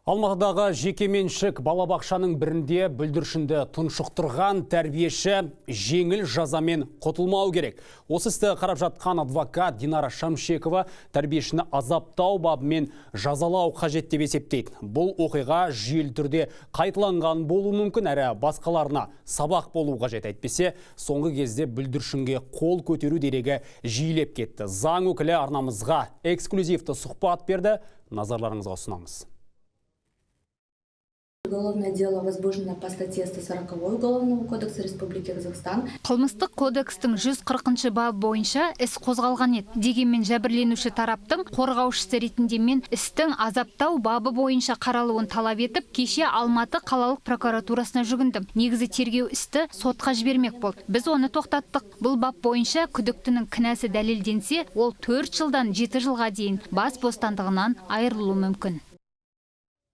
Алматыдағы жекеменшік балабақшаның бірінде бүлдіршінді тұншықтырған тәрбиеші жеңіл жазамен құтылмау керек. Осы істі қарап жатқан адвокат Динара Шамшекова тәрбиешіні азаптау бабымен жазалау қажет деп есептейді. Бұл оқиға жүйелі түрде қайталанған болуы мүмкін, әрі басқаларына сабақ болу қажет. Әйтпесе, соңғы кезде бүлдіршінге қол көтеру дерегі жиілеп кетті. Заң өкілі арнамызға эксклюзивті сұхбат берді. Назарларыңызға ұсынамыз. Уголовное дело возбуждено по статье 140 Уголовного кодекса Республики Казахстан. Қылмыстық кодекстің 140 бабы бойынша іс қозғалған еді. Дегенмен жәбірленуші тараптың қорғаушысы ретінде мен істің азаптау бабы бойынша қаралуын талап етіп, кеше Алматы қалалық прокуратурасына жүгіндім. Негізі тергеу істі сотқа жібермек болды. Біз оны тоқтаттық. Бұл бап бойынша күдіктінің кінәсі дәлелденсе, ол 4 жылдан 7 жылға дейін бас бостандығынан айырылуы мүмкін.